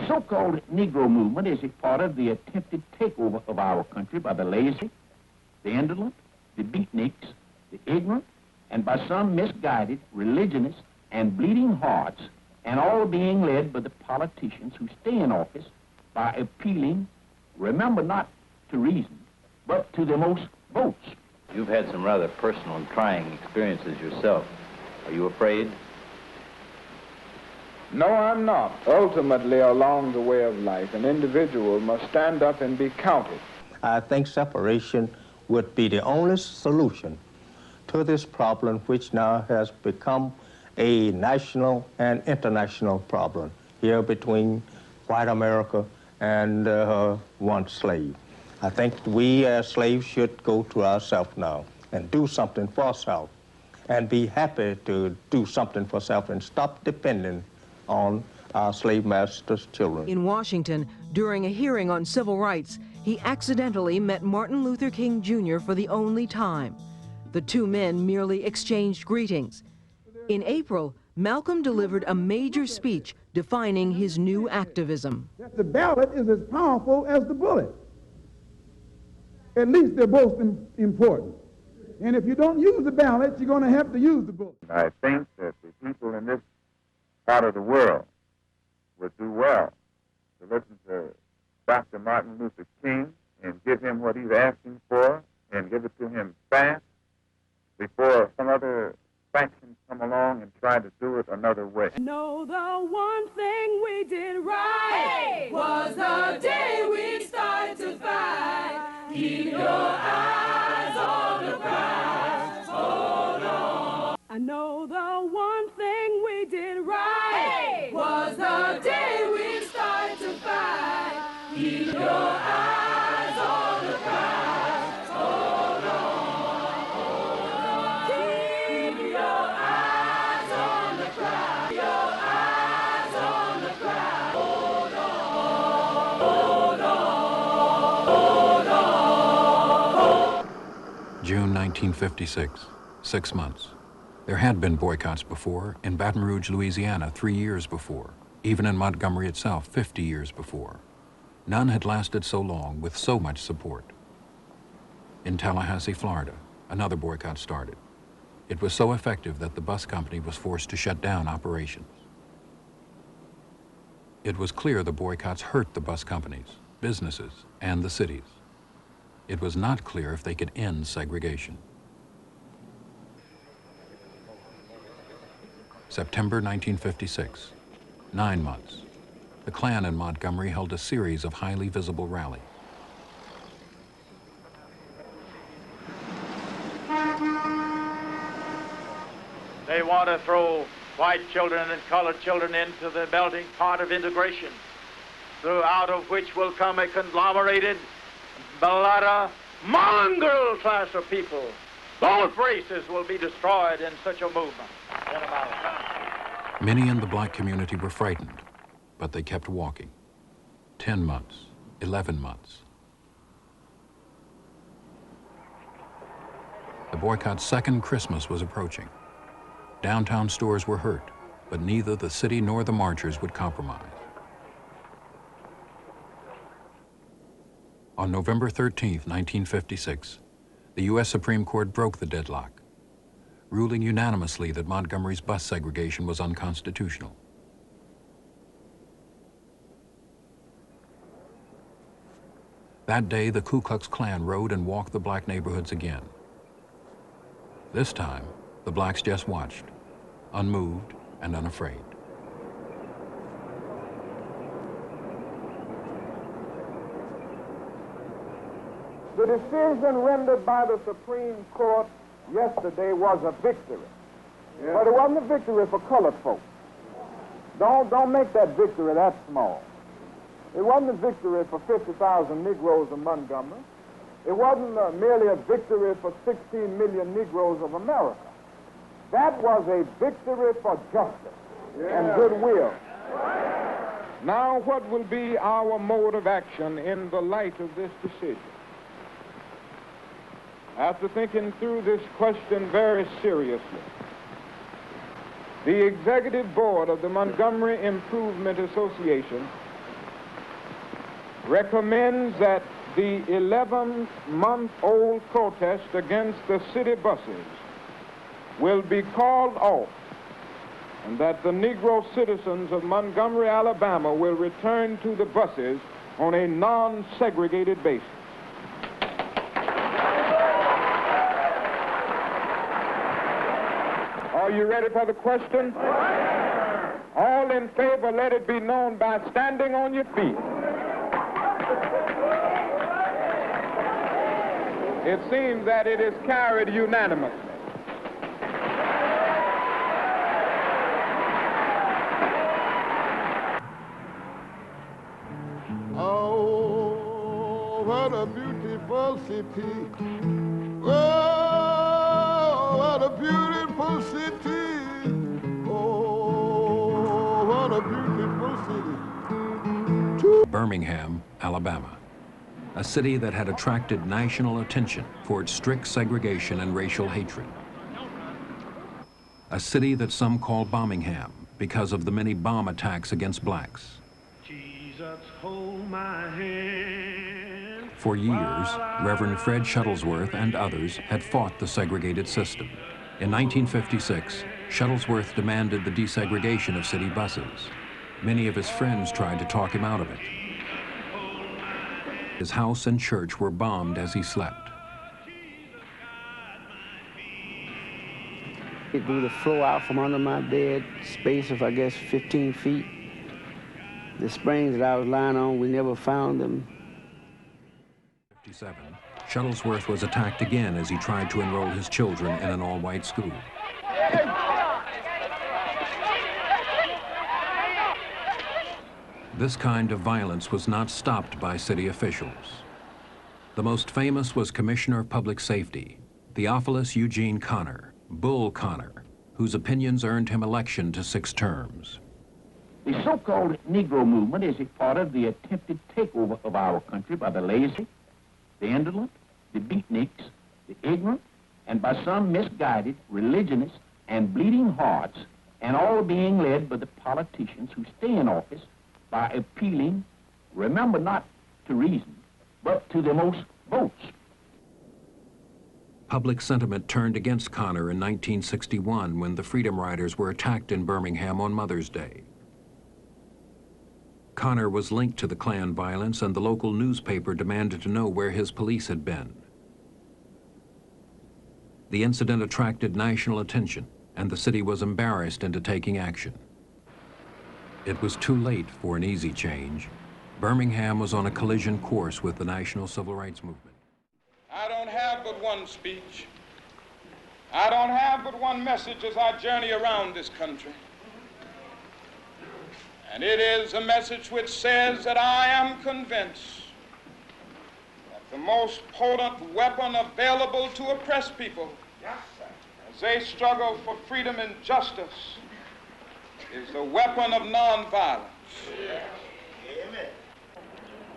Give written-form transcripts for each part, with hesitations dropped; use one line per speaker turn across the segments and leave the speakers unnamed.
so-called Negro movement is a part of the attempted takeover of our country by the lazy, the indolent, the beatniks, the ignorant, and by some misguided religionists and bleeding hearts, and all being led by the politicians who stay in office by appealing, remember, not to reason, but to the most votes.
You've had some rather personal and trying experiences yourself. Are you afraid?
No, I'm not. Ultimately, along the way of life, an individual must stand up and be counted.
I think separation would be the only solution to this problem, which now has become a national and international problem here between white America and one slave. I think we as slaves should go to ourselves now and do something for self and be happy to do something for self and stop depending on our slave masters' children.
In Washington, during a hearing on civil rights, he accidentally met Martin Luther King Jr. for the only time. The two men merely exchanged greetings. In April, Malcolm delivered a major speech defining his new activism.
The ballot is as powerful as the bullet. At least they're both important. And if you don't use the ballot, you're going to have to use the bullet.
I think that the people in this part of the world would do well to listen to Dr. Martin Luther King and give him what he's asking for and give it to him fast before some other factions come along and try to do it another way.
No, the one thing we did right was the day we started to fight. Keep your eyes on the prize. Hold on. I know the one thing we did right was the day we started to fight. Keep your eyes on the prize. Hold on. Hold on. Keep your eyes on the prize. Your eyes on the prize. Hold on. Hold on. Hold on.
June 1956, 6 months. There had been boycotts before, in Baton Rouge, Louisiana, 3 years before, even in Montgomery itself, 50 years before. None had lasted so long with so much support. In Tallahassee, Florida, another boycott started. It was so effective that the bus company was forced to shut down operations. It was clear the boycotts hurt the bus companies, businesses, and the cities. It was not clear if they could end segregation. September 1956, 9 months. The Klan in Montgomery held a series of highly visible rallies.
They want to throw white children and colored children into the melting pot of integration, out of which will come a conglomerated, mulatto, mongrel class of people. Both races will be destroyed in such a movement in a matter of time.
Many in the black community were frightened, but they kept walking. 10 months, 11 months. The boycott's second Christmas was approaching. Downtown stores were hurt, but neither the city nor the marchers would compromise. On November 13, 1956, the U.S. Supreme Court broke the deadlock, ruling unanimously that Montgomery's bus segregation was unconstitutional. That day, the Ku Klux Klan rode and walked the black neighborhoods again. This time, the blacks just watched, unmoved and unafraid.
The decision rendered by the Supreme Court yesterday was a victory. Yeah. But it wasn't a victory for colored folks. Don't make that victory that small. It wasn't a victory for 50,000 Negroes of Montgomery. It wasn't merely a victory for 16 million Negroes of America. That was a victory for justice and goodwill. Now, what will be our mode of action in the light of this decision? After thinking through this question very seriously, the Executive Board of the Montgomery Improvement Association recommends that the 11-month-old protest against the city buses will be called off, and that the Negro citizens of Montgomery, Alabama will return to the buses on a non-segregated basis. Are you ready for the question? All in favor, let it be known by standing on your feet. It seems that it is carried unanimously.
Oh, what a beautiful city. Oh, what a beautiful city. Oh, what a beautiful city.
Birmingham, Alabama, a city that had attracted national attention for its strict segregation and racial hatred. A city that some call Bombingham because of the many bomb attacks against blacks.
Jesus, hold my hand.
For years, Reverend Fred Shuttlesworth and others had fought the segregated system. In 1956, Shuttlesworth demanded the desegregation of city buses. Many of his friends tried to talk him out of it. His house and church were bombed as he slept.
It blew the floor out from under my bed, space of, I guess, 15 feet. The springs that I was lying on, we never found them.
57, Shuttlesworth was attacked again as he tried to enroll his children in an all-white school. This kind of violence was not stopped by city officials. The most famous was Commissioner of Public Safety, Theophilus Eugene Connor, Bull Connor, whose opinions earned him election to 6 terms.
The so-called Negro movement is a part of the attempted takeover of our country by the lazy, the indolent, the beatniks, the ignorant, and by some misguided religionists and bleeding hearts, and all being led by the politicians who stay in office by appealing, remember, not to reason, but to the most votes.
Public sentiment turned against Connor in 1961 when the Freedom Riders were attacked in Birmingham on Mother's Day. Connor was linked to the Klan violence, and the local newspaper demanded to know where his police had been. The incident attracted national attention, and the city was embarrassed into taking action. It was too late for an easy change. Birmingham was on a collision course with the national civil rights movement.
I don't have but one speech. I don't have but one message as I journey around this country. And it is a message which says that I am convinced that the most potent weapon available to oppress people as they struggle for freedom and justice is the weapon of nonviolence.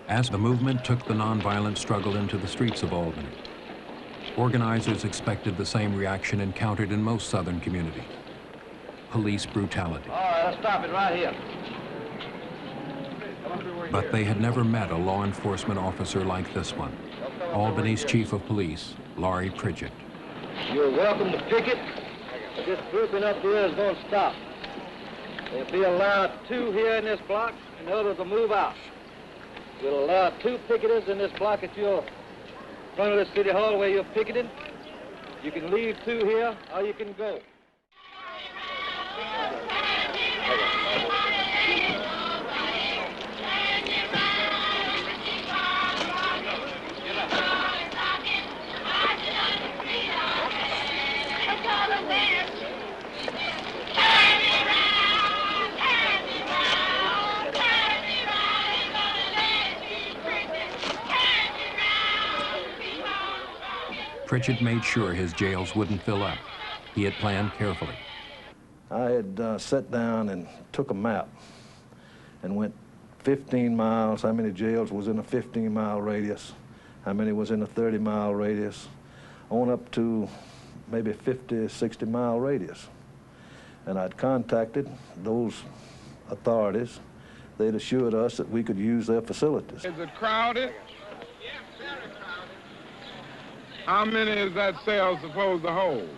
As the movement took the nonviolent struggle into the streets of Albany, organizers expected the same reaction encountered in most Southern communities: police brutality.
All right, let's stop it right here.
But they had never met a law enforcement officer like this one, Albany's chief of police, Laurie Pritchett.
You're welcome to picket, but this grouping up here is going to stop. They'll be allowed 2 here in this block, and the others will move out. We'll allow 2 picketers in this block at your front of the city hall where you're picketing. You can leave 2 here, or you can go.
Pritchett made sure his jails wouldn't fill up. He had planned carefully.
I had sat down and took a map and went 15 miles, how many jails was in a 15-mile radius, how many was in a 30-mile radius, on up to maybe 50, 60-mile radius. And I'd contacted those authorities. they'd assured us that we could use their facilities.
Is it crowded? How many is that cell supposed to hold?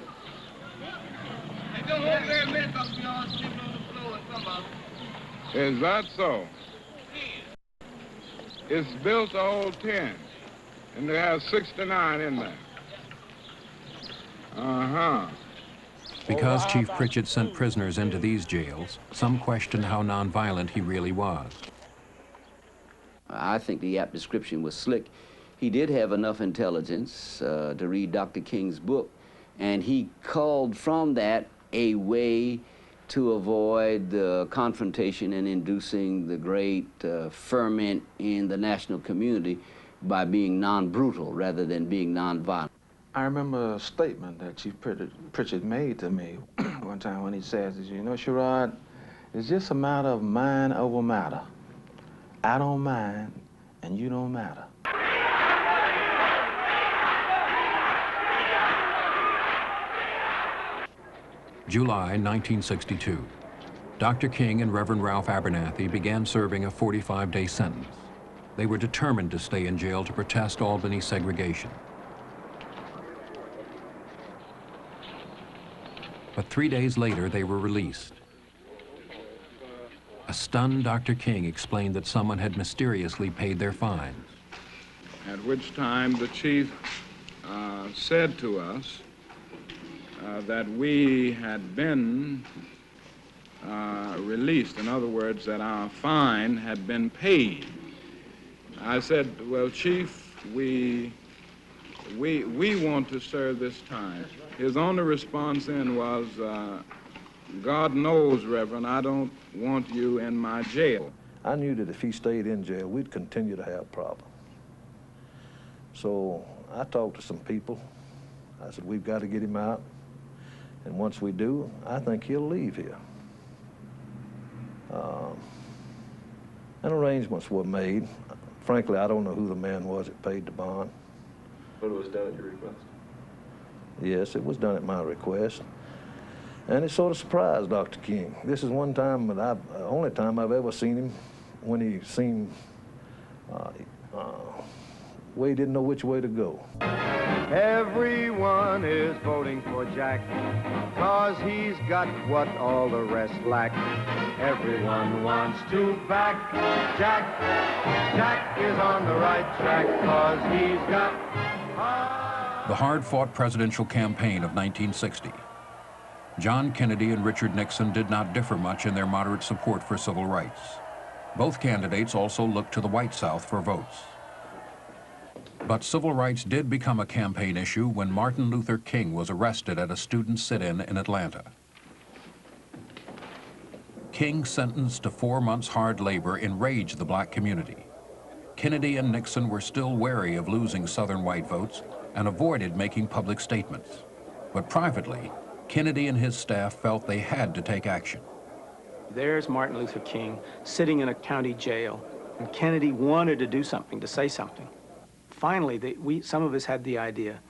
Is that so? It's built to hold 10, and there has 69 in there. Uh-huh.
Because Chief Pritchett sent prisoners into these jails, some questioned how nonviolent he really was.
I think the Yap description was slick. He did have enough intelligence to read Dr. King's book, and he called from that a way to avoid the confrontation and inducing the great ferment in the national community by being non-brutal rather than being non-violent.
I remember a statement that Chief Pritchett made to me one time when he says, you know, Sherrod, it's just a matter of mind over matter. I don't mind, and you don't matter.
July 1962. Dr. King and Reverend Ralph Abernathy began serving a 45-day sentence. They were determined to stay in jail to protest Albany segregation. But 3 days later, they were released. A stunned Dr. King explained that someone had mysteriously paid their fines.
At which time the chief said to us that we had been released. In other words, that our fine had been paid. I said, well, Chief, we want to serve this time. His only response then was, God knows, Reverend, I don't want you in my jail.
I knew that if he stayed in jail, we'd continue to have problems. So I talked to some people. I said, we've got to get him out. And once we do, I think he'll leave here. And arrangements were made. Frankly, I don't know who the man was that paid the bond.
But it was done at your request?
Yes, it was done at my request. And it sort of surprised Dr. King. This is one time, only time I've ever seen him when he seemed, where he didn't know which way to go.
Everyone is voting for Jack, 'cause he's got what all the rest lack. Everyone wants to back Jack. Jack is on the right track, 'cause he's got...
The hard-fought presidential campaign of 1960. John Kennedy and Richard Nixon did not differ much in their moderate support for civil rights. Both candidates also looked to the white South for votes. But civil rights did become a campaign issue when Martin Luther King was arrested at a student sit-in in Atlanta. King's sentence to 4 months hard labor enraged the black community. Kennedy and Nixon were still wary of losing Southern white votes and avoided making public statements. But privately, Kennedy and his staff felt they had to take action.
There's Martin Luther King sitting in a county jail, and Kennedy wanted to do something, to say something. Finally, some of us had the idea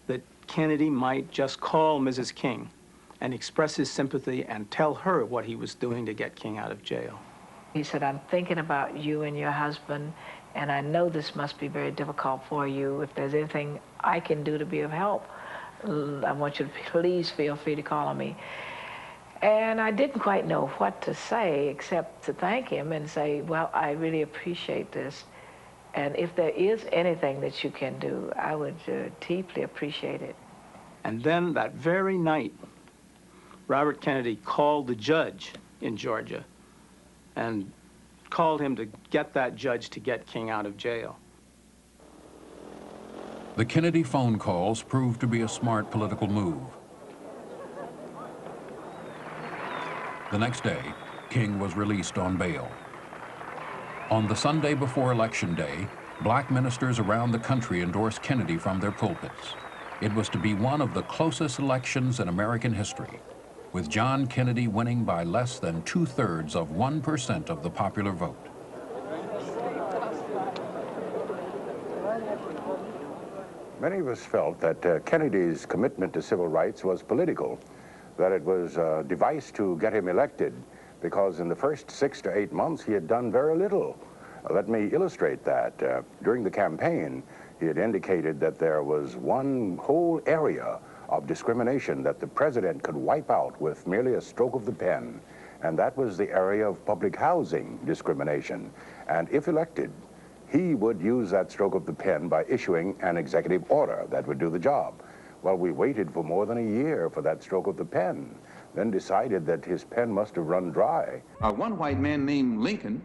that Kennedy might just call Mrs. King and express his sympathy and tell her what he was doing to get King out of jail.
He said, I'm thinking about you and your husband, and I know this must be very difficult for you. If there's anything I can do to be of help, I want you to please feel free to call on me. And I didn't quite know what to say except to thank him and say, well, I really appreciate this. And if there is anything that you can do, I would deeply appreciate it.
And then that very night, Robert Kennedy called the judge in Georgia and called him to get that judge to get King out of jail.
The Kennedy phone calls proved to be a smart political move. The next day, King was released on bail. On the Sunday before Election Day, black ministers around the country endorsed Kennedy from their pulpits. It was to be one of the closest elections in American history, with John Kennedy winning by less than 2/3 of 1% of the popular vote.
Many of us felt that Kennedy's commitment to civil rights was political, that it was a device to get him elected, because in the first 6 to 8 months he had done very little. Let me illustrate that. During the campaign, he had indicated that there was one whole area of discrimination that the president could wipe out with merely a stroke of the pen, and that was the area of public housing discrimination. And if elected, he would use that stroke of the pen by issuing an executive order that would do the job. Well, we waited for more than a year for that stroke of the pen, then decided that his pen must have run dry.
One white man named Lincoln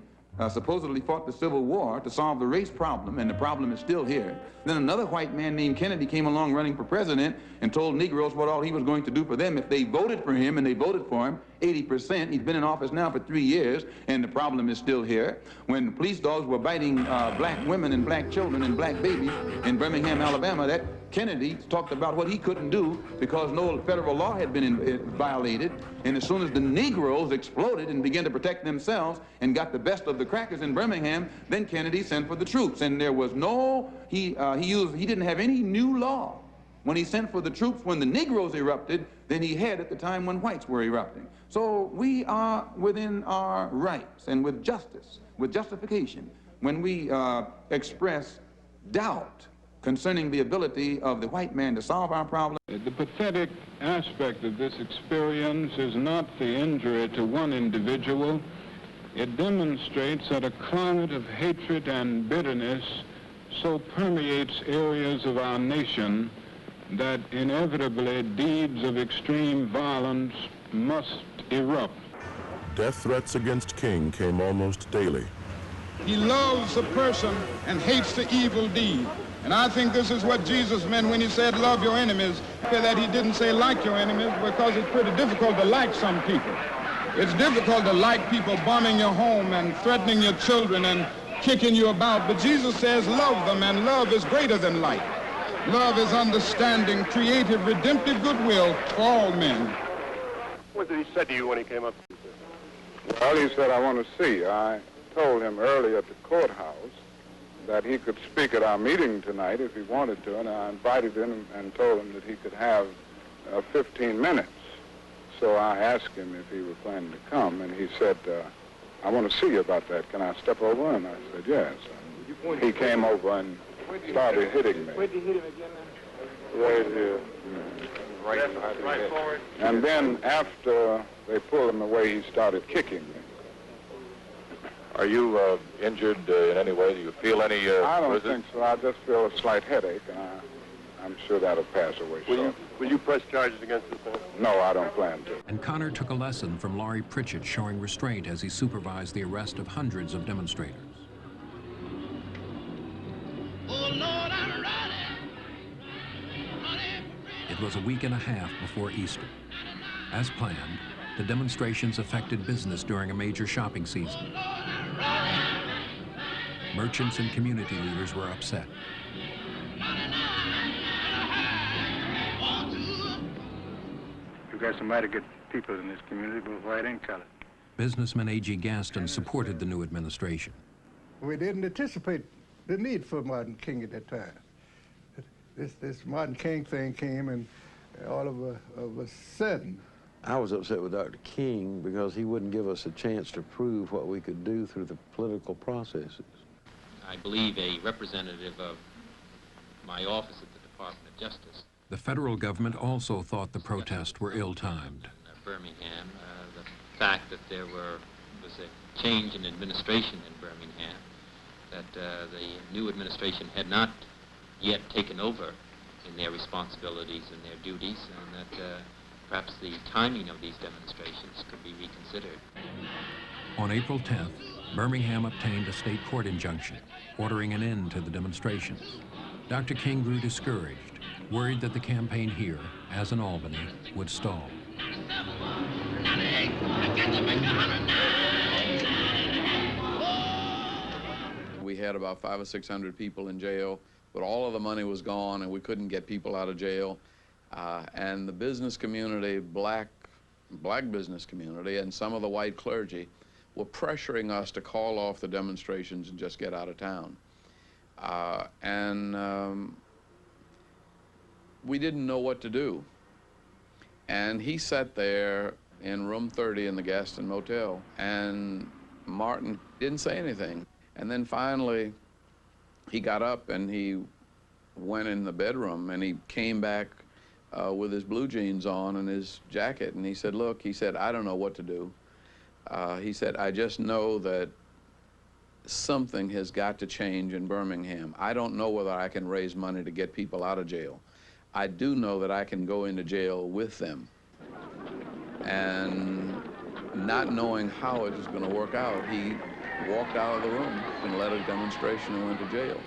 supposedly fought the Civil War to solve the race problem, and the problem is still here. Then another white man named Kennedy came along running for president and told Negroes what all he was going to do for them if they voted for him, and they voted for him, 80%. He's been in office now for 3 years, and the problem is still here. When the police dogs were biting black women and black children and black babies in Birmingham, Alabama, that Kennedy talked about what he couldn't do because no federal law had been violated. And as soon as the Negroes exploded and began to protect themselves and got the best of the crackers in Birmingham, then Kennedy sent for the troops. And there was no, he didn't have any new law when he sent for the troops. When the Negroes erupted, then he had at the time when whites were erupting. So we are within our rights and with justice, with justification, when we express doubt concerning the ability of the white man to solve our problem.
The pathetic aspect of this experience is not the injury to one individual. It demonstrates that a climate of hatred and bitterness so permeates areas of our nation that inevitably deeds of extreme violence must erupt.
Death threats against King came almost daily.
He loves a person and hates the evil deed. And I think this is what Jesus meant when he said, love your enemies. That he didn't say like your enemies, because it's pretty difficult to like some people. It's difficult to like people bombing your home and threatening your children and kicking you about. But Jesus says love them, and love is greater than like. Love is understanding, creative, redemptive goodwill for all men.
What did he say to you when he came up?
Well, he said, I want to see. I told him earlier at the courthouse that he could speak at our meeting tonight if he wanted to, and I invited him and told him that he could have 15 minutes. So I asked him if he was planning to come, and he said, I want to see you about that. Can I step over? And I said, yes. And he came over and started hitting me.
Where did you hit him again?
Right here.
Right forward.
And then after they pulled him away, he started kicking me.
Are you injured in any way? Do you feel any...
I don't think so. I just feel a slight headache, and I'm sure that'll pass away shortly.
Will you press charges against this man?
No, I don't plan to.
And Connor took a lesson from Laurie Pritchett, showing restraint as he supervised the arrest of hundreds of demonstrators. It was a week and a half before Easter. As planned, the demonstrations affected business during a major shopping season. Merchants and community leaders were upset.
We've got some mighty good people in this community, both white and colored.
Businessman A.G. Gaston supported the new administration.
We didn't anticipate the need for Martin King at that time. This Martin King thing came, and all of a sudden.
I was upset with Dr. King because he wouldn't give us a chance to prove what we could do through the political processes.
I believe a representative of my office at the Department of Justice.
The federal government also thought the protests were ill-timed.
Birmingham, the fact that there was a change in administration in Birmingham, that the new administration had not yet taken over in their responsibilities and their duties, and that perhaps the timing of these demonstrations could be reconsidered.
On April 10th, Birmingham obtained a state court injunction ordering an end to the demonstrations. Dr. King grew discouraged, worried that the campaign here, as in Albany, would stall.
We had about 500 or 600 people in jail, but all of the money was gone and we couldn't get people out of jail. And the business community, black business community, and some of the white clergy were pressuring us to call off the demonstrations and just get out of town. We didn't know what to do. And he sat there in room 30 in the Gaston Motel, and Martin didn't say anything. And then finally, he got up and he went in the bedroom, and he came back with his blue jeans on and his jacket, and he said, look, he said, I don't know what to do. He said, I just know that something has got to change in Birmingham. I don't know whether I can raise money to get people out of jail. I do know that I can go into jail with them. And not knowing how it was going to work out, he walked out of the room and led a demonstration and went to jail.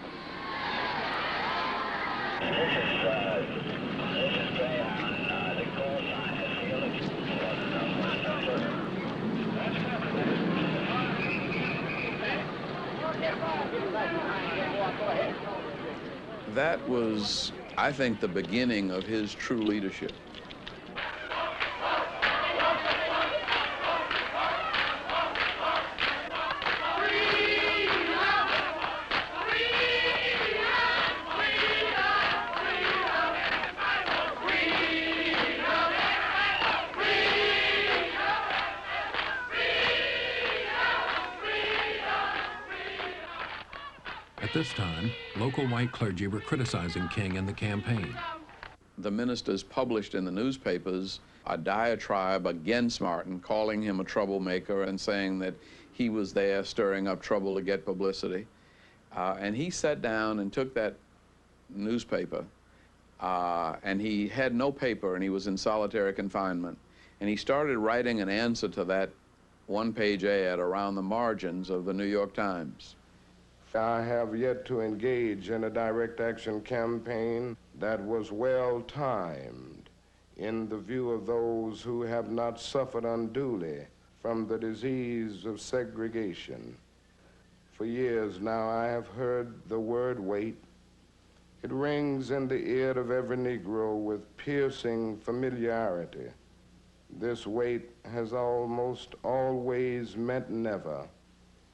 That was, I think, the beginning of his true leadership.
At this time, local white clergy were criticizing King and the campaign.
The ministers published in the newspapers a diatribe against Martin, calling him a troublemaker and saying that he was there stirring up trouble to get publicity. And he sat down and took that newspaper, and he had no paper, and he was in solitary confinement. And he started writing an answer to that one-page ad around the margins of the New York Times.
I have yet to engage in a direct action campaign that was well-timed in the view of those who have not suffered unduly from the disease of segregation. For years now, I have heard the word wait. It rings in the ear of every Negro with piercing familiarity. This wait has almost always meant never.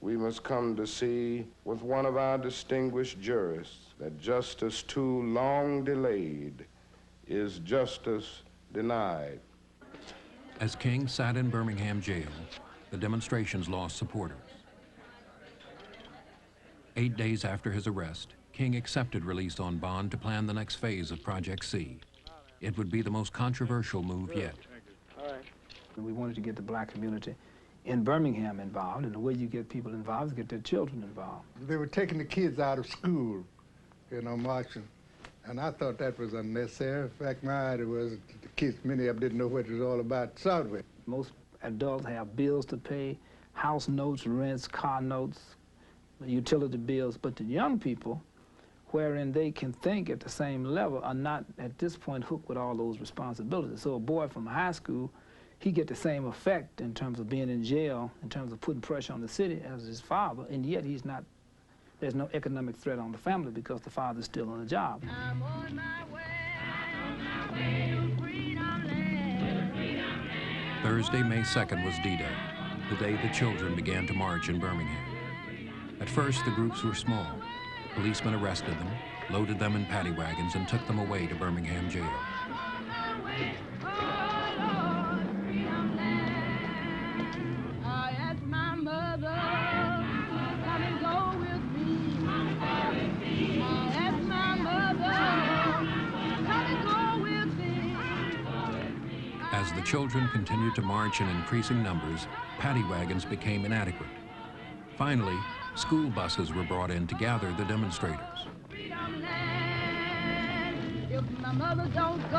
We must come to see with one of our distinguished jurists that justice too long delayed is justice denied.
As King sat in Birmingham jail, the demonstrations lost supporters. 8 days after his arrest, King accepted release on bond to plan the next phase of Project C. It would be the most controversial move yet.
All right. We wanted to get the black community in Birmingham involved, and the way you get people involved is get their children involved.
They were taking the kids out of school, you know, marching, and I thought that was unnecessary. In fact, my idea was the kids, many of them didn't know what it was all about to start with.
Most adults have bills to pay, house notes, rents, car notes, utility bills, but the young people, wherein they can think at the same level, are not at this point hooked with all those responsibilities. So a boy from high school, he get the same effect in terms of being in jail, in terms of putting pressure on the city as his father, and yet he's not, there's no economic threat on the family because the father's still on the job.
I'm on my way to freedom land.
Thursday, May 2nd was D-Day, the day the children began to march in Birmingham. At first, the groups were small. Policemen arrested them, loaded them in paddy wagons, and took them away to Birmingham jail. As the children continued to march in increasing numbers, paddy wagons became inadequate. Finally, school buses were brought in to gather the demonstrators.
If my mother don't go,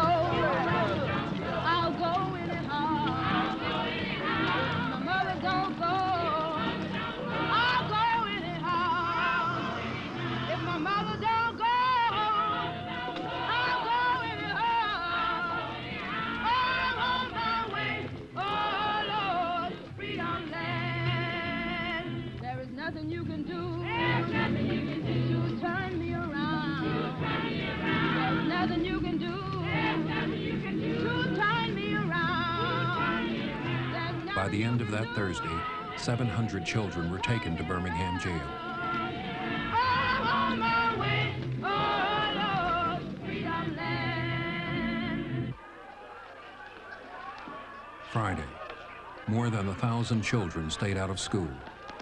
I'll go anyhow. If my mother don't go, I'll go anyhow. If my mother don't go, I'll go anyhow. I'm on my way, oh Lord, freedom land. There is nothing you can do. There's nothing you can do to turn me around. There's nothing you can do. There's nothing you can do to turn me around.
By the end of that Thursday, 700 children were taken to Birmingham jail.
I'm on my way, oh Lord, freedom land.
Friday, more than 1,000 children stayed out of school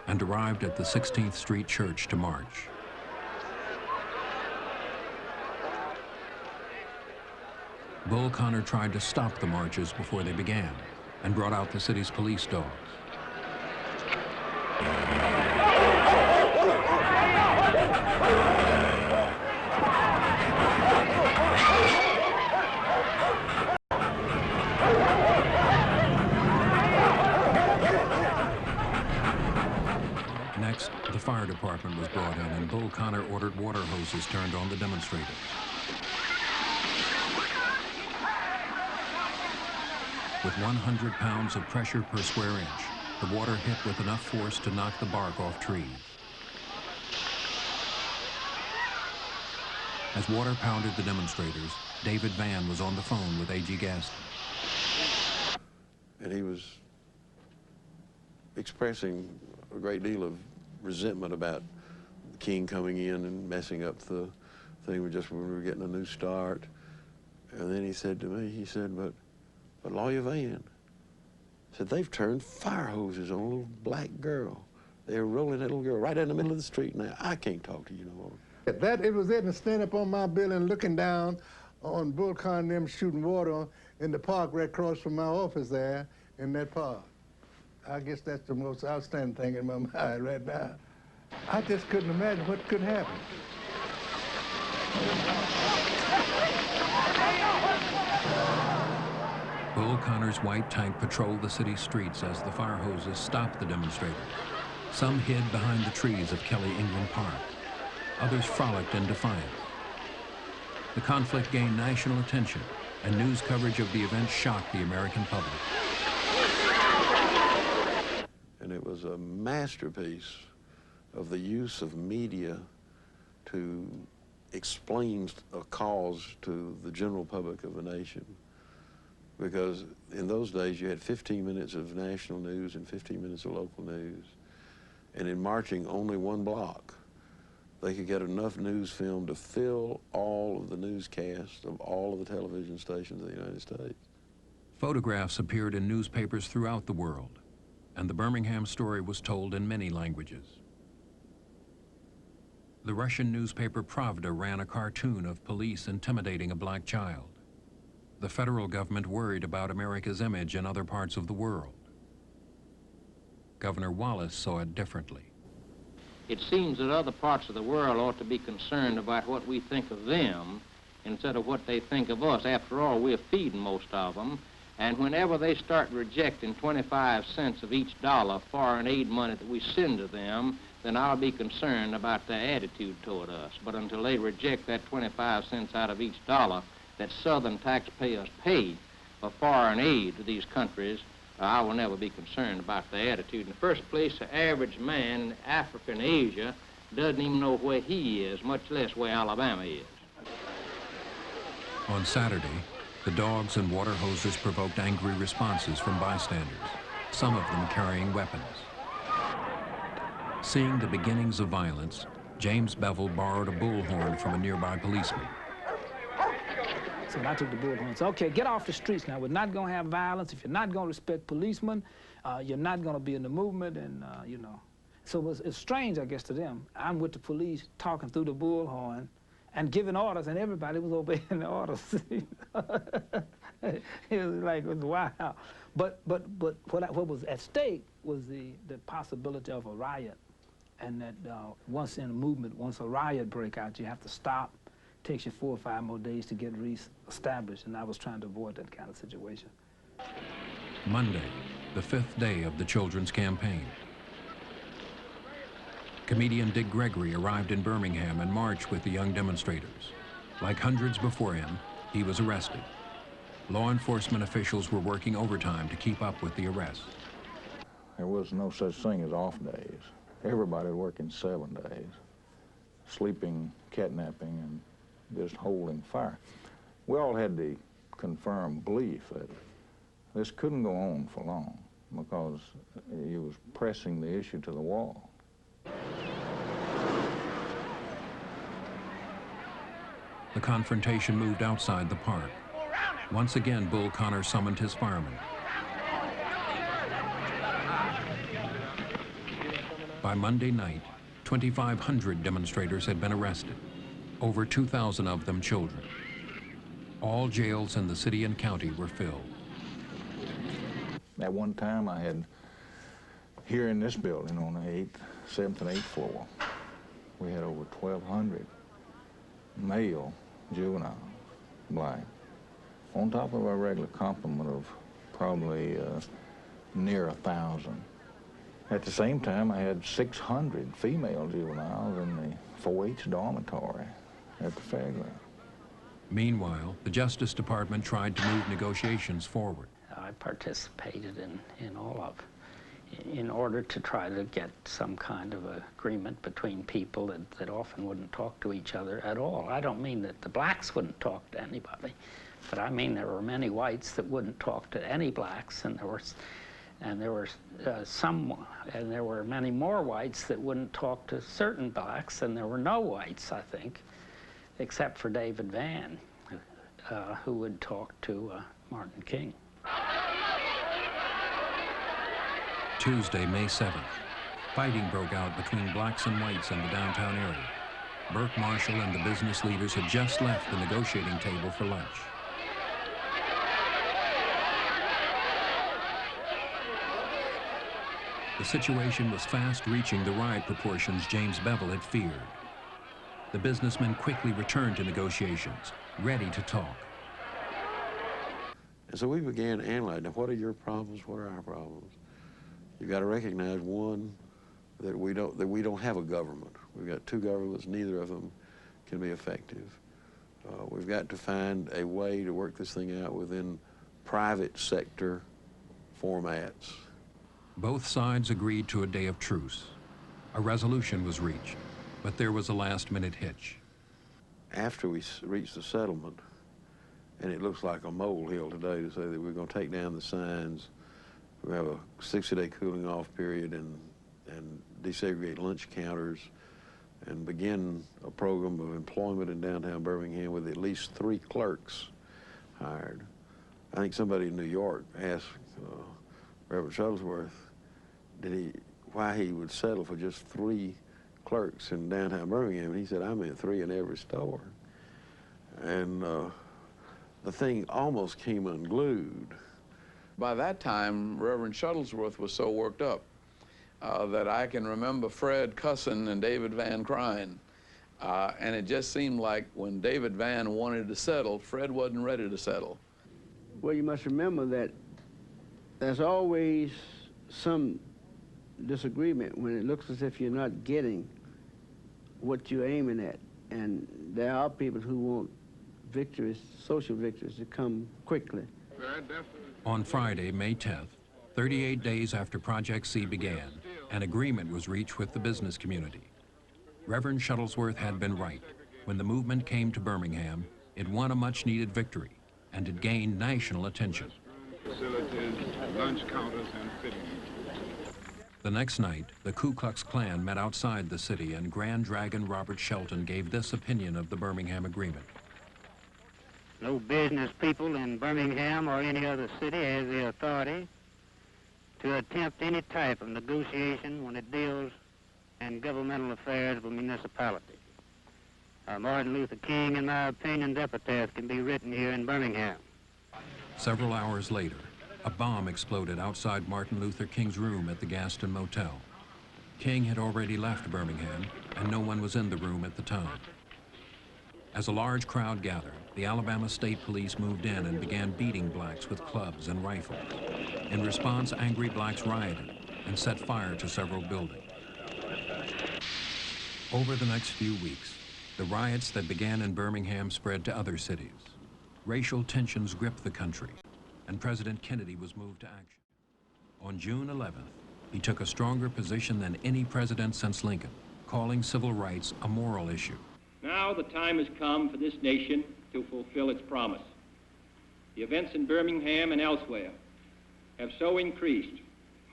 and arrived at the 16th Street Church to march. Bull Connor tried to stop the marches before they began and brought out the city's police dogs. Next, the fire department was brought in, and Bull Connor ordered water hoses turned on the demonstrators. With 100 pounds of pressure per square inch, the water hit with enough force to knock the bark off trees. As water pounded the demonstrators, David Vann was on the phone with A.G. Gaston.
And he was expressing a great deal of resentment about the king coming in and messing up the thing when we were getting a new start. And then he said to me, he said, but Lawyer Vann said, they've turned fire hoses on a little black girl. They're rolling that little girl right in the middle of the street now. I can't talk to you no more.
It was it, and stand up on my building looking down on Bull Connor and them shooting water in the park right across from my office there in that park. I guess that's the most outstanding thing in my mind right now. I just couldn't imagine what could happen.
Bull Connor's white tank patrolled the city streets as the fire hoses stopped the demonstrators. Some hid behind the trees of Kelly England Park. Others frolicked in defiance. The conflict gained national attention, and news coverage of the event shocked the American public.
And it was a masterpiece of the use of media to explain a cause to the general public of a nation. Because in those days, you had 15 minutes of national news and 15 minutes of local news. And in marching only one block, they could get enough news film to fill all of the newscasts of all of the television stations of the United States.
Photographs appeared in newspapers throughout the world, and the Birmingham story was told in many languages. The Russian newspaper Pravda ran a cartoon of police intimidating a black child. The federal government worried about America's image in other parts of the world. Governor Wallace saw it differently.
It seems that other parts of the world ought to be concerned about what we think of them instead of what they think of us. After all, we're feeding most of them, and whenever they start rejecting 25 cents of each dollar foreign aid money that we send to them, then I'll be concerned about their attitude toward us. But until they reject that 25 cents out of each dollar that Southern taxpayers pay for foreign aid to these countries, I will never be concerned about their attitude. In the first place, the average man in Africa and Asia doesn't even know where he is, much less where Alabama is.
On Saturday, the dogs and water hoses provoked angry responses from bystanders, some of them carrying weapons. Seeing the beginnings of violence, James Bevel borrowed a bullhorn from a nearby policeman.
So I took the bullhorn and said, okay, get off the streets now. We're not going to have violence. If you're not going to respect policemen, you're not going to be in the movement, and, you know. So it's strange, I guess, to them. I'm with the police talking through the bullhorn and giving orders, and everybody was obeying the orders. It was like, it was wow. But what was at stake was the possibility of a riot, and that once in a movement, once a riot break out, you have to stop. Takes you 4 or 5 more days to get re-established, and I was trying to avoid that kind of situation.
Monday, the 5th day of the children's campaign. Comedian Dick Gregory arrived in Birmingham and marched with the young demonstrators. Like hundreds before him, he was arrested. Law enforcement officials were working overtime to keep up with the arrest.
There was no such thing as off days. Everybody working 7 days, sleeping, catnapping, and just holding fire. We all had the confirmed belief that this couldn't go on for long because he was pressing the issue to the wall.
The confrontation moved outside the park. Once again, Bull Connor summoned his firemen. By Monday night, 2,500 demonstrators had been arrested, over 2,000 of them children. All jails in the city and county were filled.
At one time, I had, here in this building on the 7th and 8th floor, we had over 1,200 male juveniles, black, on top of our regular complement of probably near 1,000. At the same time, I had 600 female juveniles in the 4-H dormitory at the fairground.
Meanwhile, the Justice Department tried to move negotiations forward.
I participated in all of, in order to try to get some kind of agreement between people that often wouldn't talk to each other at all. I don't mean that the blacks wouldn't talk to anybody, but I mean there were many whites that wouldn't talk to any blacks, and there were many more whites that wouldn't talk to certain blacks, and there were no whites, I think, except for David Vann, who would talk to Martin King.
Tuesday, May 7th, fighting broke out between blacks and whites in the downtown area. Burke Marshall and the business leaders had just left the negotiating table for lunch. The situation was fast reaching the riot proportions James Bevel had feared. The businessmen quickly returned to negotiations, ready to talk.
And so we began analyzing, now what are your problems, what are our problems? You've got to recognize, one, that we don't have a government. We've got two governments, neither of them can be effective. We've got to find a way to work this thing out within private sector formats.
Both sides agreed to a day of truce. A resolution was reached, but there was a last-minute hitch.
After we reached the settlement, and it looks like a molehill today to say that we're going to take down the signs, we have a 60-day cooling off period and desegregate lunch counters and begin a program of employment in downtown Birmingham with at least 3 clerks hired. I think somebody in New York asked Reverend Shuttlesworth why he would settle for just 3 clerks in downtown Birmingham, and he said, I meant 3 in every store. And the thing almost came unglued.
By that time, Reverend Shuttlesworth was so worked up that I can remember Fred cussing and David Vann crying. And it just seemed like when David Vann wanted to settle, Fred wasn't ready to settle.
Well, you must remember that there's always some disagreement when it looks as if you're not getting what you're aiming at. And there are people who want victories, social victories, to come quickly.
On Friday, May 10th, 38 days after Project C began, an agreement was reached with the business community. Reverend Shuttlesworth had been right. When the movement came to Birmingham, it won a much-needed victory, and it gained national attention.
Facilities, lunch counters, and fittings.
The next night, the Ku Klux Klan met outside the city, and Grand Dragon Robert Shelton gave this opinion of the Birmingham Agreement.
No business people in Birmingham or any other city has the authority to attempt any type of negotiation when it deals in governmental affairs of a municipality. Martin Luther King, in my opinion, epitaph can be written here in Birmingham.
Several hours later, a bomb exploded outside Martin Luther King's room at the Gaston Motel. King had already left Birmingham, and no one was in the room at the time. As a large crowd gathered, the Alabama State Police moved in and began beating blacks with clubs and rifles. In response, angry blacks rioted and set fire to several buildings. Over the next few weeks, the riots that began in Birmingham spread to other cities. Racial tensions gripped the country, and President Kennedy was moved to action. On June 11th, he took a stronger position than any president since Lincoln, calling civil rights a moral issue.
Now the time has come for this nation to fulfill its promise. The events in Birmingham and elsewhere have so increased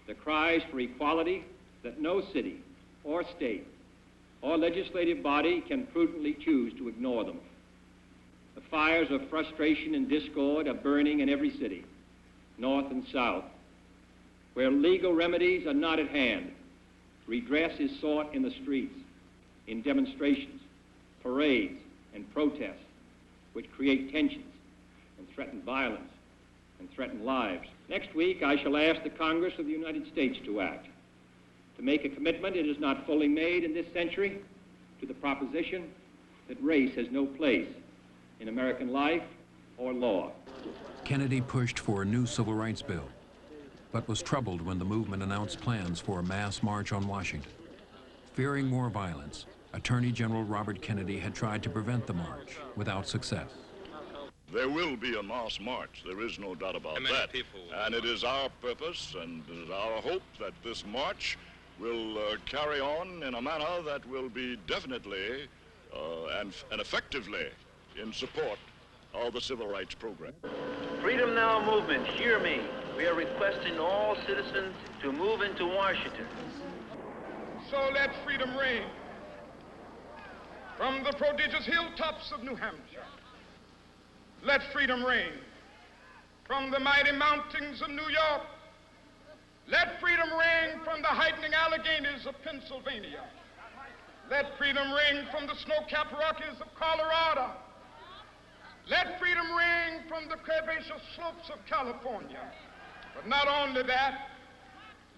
the cries for equality that no city or state or legislative body can prudently choose to ignore them. The fires of frustration and discord are burning in every city, north and south. Where legal remedies are not at hand, Redress is sought in the streets, in demonstrations, parades, and protests, which create tensions and threaten violence and threaten lives. Next week, I shall ask the Congress of the United States to act, to make a commitment it is not fully made in this century to the proposition that race has no place in American life or law.
Kennedy pushed for a new civil rights bill, but was troubled when the movement announced plans for a mass march on Washington. Fearing more violence, Attorney General Robert Kennedy had tried to prevent the march without success.
There will be a mass march, there is no doubt about that. And it is our purpose and it is our hope that this march will carry on in a manner that will be definitely and effectively in support of the civil rights program.
Freedom Now movement, hear me. We are requesting all citizens to move into Washington.
So let freedom reign from the prodigious hilltops of New Hampshire. Let freedom reign from the mighty mountains of New York. Let freedom reign from the heightening Alleghenies of Pennsylvania. Let freedom ring from the snow-capped Rockies of Colorado. Let freedom ring from the curvaceous slopes of California. But not only that,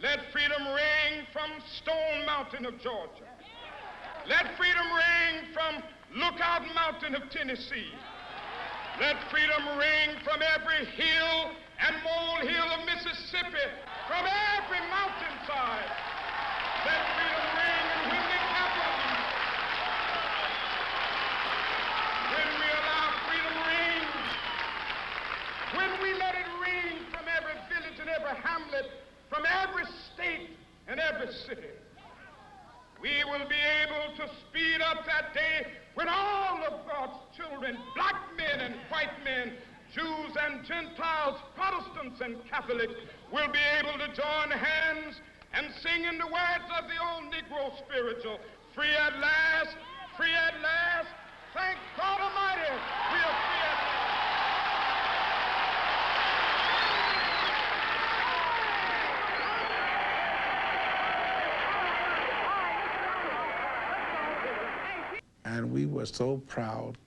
let freedom ring from Stone Mountain of Georgia. Let freedom ring from Lookout Mountain of Tennessee. Let freedom ring from every hill and molehill of Mississippi, from every mountainside. Let freedom ring in Whitney Capitol. When we allow freedom ring, when we let it ring from every village and every hamlet, from every state and every city, we will be able to speed up that day when all of God's children, black men and white men, Jews and Gentiles, Protestants and Catholics, will be able to join hands and sing in the words of the old Negro spiritual, free at last, free at last, thank God Almighty, we are free at last.
And we were so proud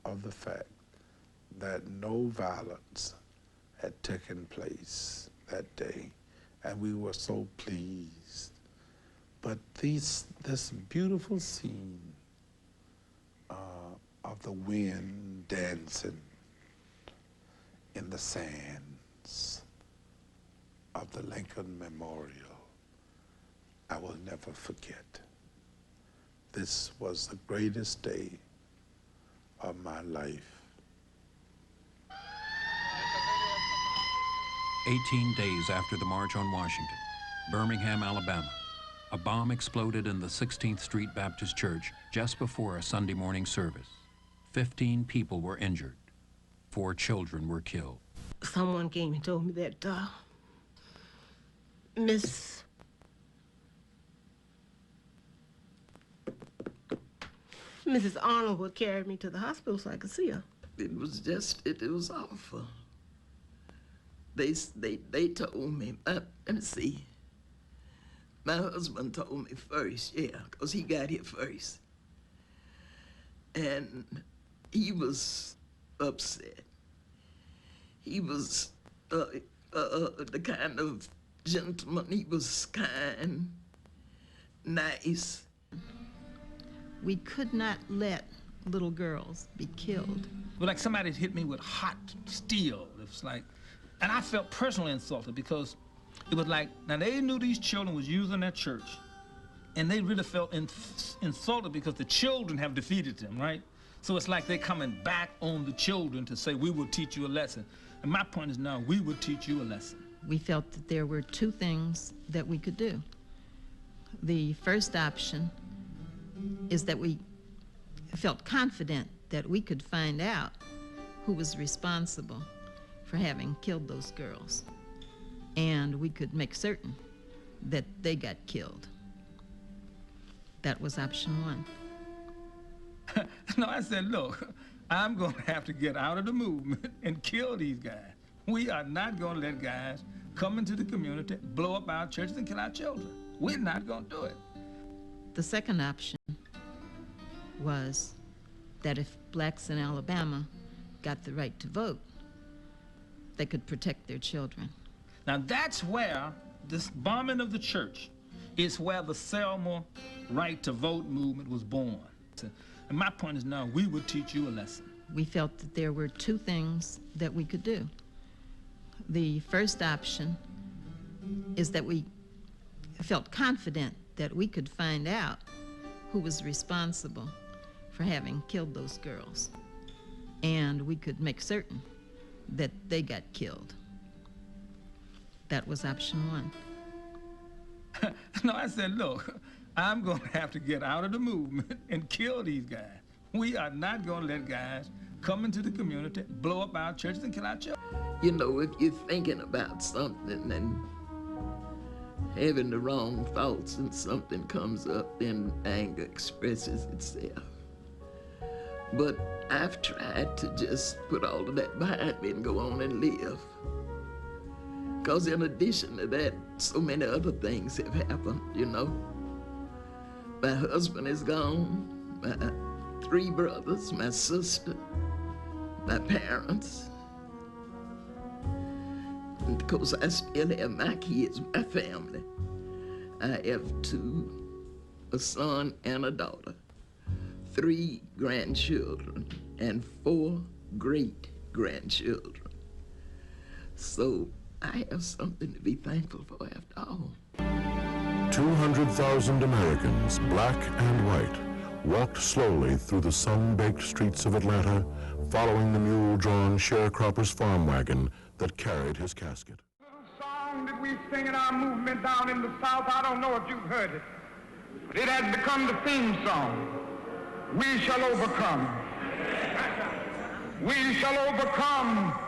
of the fact that no violence had taken place that day, and we were so pleased. But this beautiful scene of the wind dancing in the sands of the Lincoln Memorial, I will never forget. This was the greatest day of my life.
18 days after the March on Washington, Birmingham, Alabama, a bomb exploded in the 16th Street Baptist Church just before a Sunday morning service. 15 people were injured. 4 children were killed.
Someone came and told me that Mrs. Arnold would carry me to the hospital so I could see her.
It was just, it was awful. They told me, let me see. My husband told me first, yeah, because he got here first. And he was upset. He was the kind of gentleman, he was kind, nice.
We could not let little girls be killed.
It was like somebody hit me with hot steel. It was like, and I felt personally insulted because it was like, now they knew these children was using their church, and they really felt insulted because the children have defeated them, right? So it's like they're coming back on the children to say, we will teach you a lesson. And my point is now, we will teach you a lesson.
We felt that there were 2 things that we could do. The first option is that we felt confident that we could find out who was responsible for having killed those girls, and we could make certain that they got killed. That was option 1.
No, I said, look, I'm going to have to get out of the movement and kill these guys. We are not going to let guys come into the community, blow up our churches, and kill our children. We're not going to do it.
The second option was that if blacks in Alabama got the right to vote, they could protect their children.
Now that's where this bombing of the church is where the Selma right to vote movement was born. And my point is now, we will teach you a lesson.
We felt that there were two things that we could do. The first option is that we felt confident that we could find out who was responsible for having killed those girls, and we could make certain that they got killed. That was option one.
No, I said, look, I'm going to have to get out of the movement and kill these guys. We are not going to let guys come into the community, blow up our churches, and kill our children.
You know, if you're thinking about something and having the wrong thoughts and something comes up, then anger expresses itself. But I've tried to just put all of that behind me and go on and live. Because in addition to that, so many other things have happened, you know. My husband is gone, my 3 brothers, my sister, my parents. And of course, I still have my kids, my family. I have 2, a son and a daughter, 3 grandchildren, and 4 great-grandchildren. So I have something to be thankful for after all.
200,000 Americans, black and white, walked slowly through the sun-baked streets of Atlanta, following the mule-drawn sharecropper's farm wagon that carried his casket.
Song that we sing in our movement down in the South, I don't know if you've heard it, but it has become the theme song. We shall overcome. We shall overcome.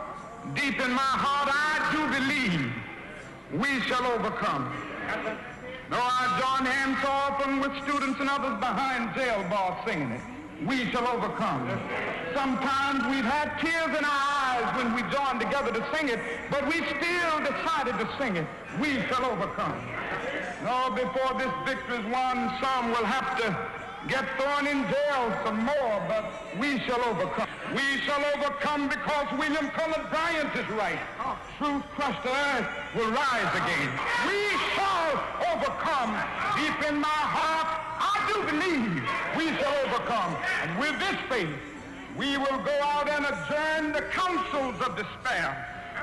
Deep in my heart, I do believe we shall overcome. Though I join hands so often with students and others behind jail bars singing it, we shall overcome. Sometimes we've had tears in our eyes when we joined together to sing it, but we still decided to sing it. We shall overcome. No, before this victory is won, some will have to get thrown in jail some more, but we shall overcome. We shall overcome because William Cullen Bryant is right. Truth crushed to earth will rise again. We shall overcome. Deep in my heart, I do believe we shall overcome. And with this faith, we will go out and adjourn the councils of despair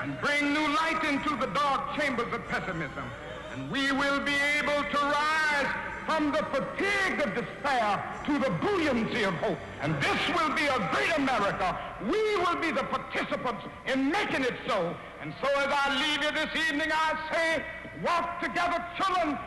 and bring new light into the dark chambers of pessimism. And we will be able to rise from the fatigue of despair to the buoyancy of hope. And this will be a great America. We will be the participants in making it so. And so as I leave you this evening, I say, walk together, children,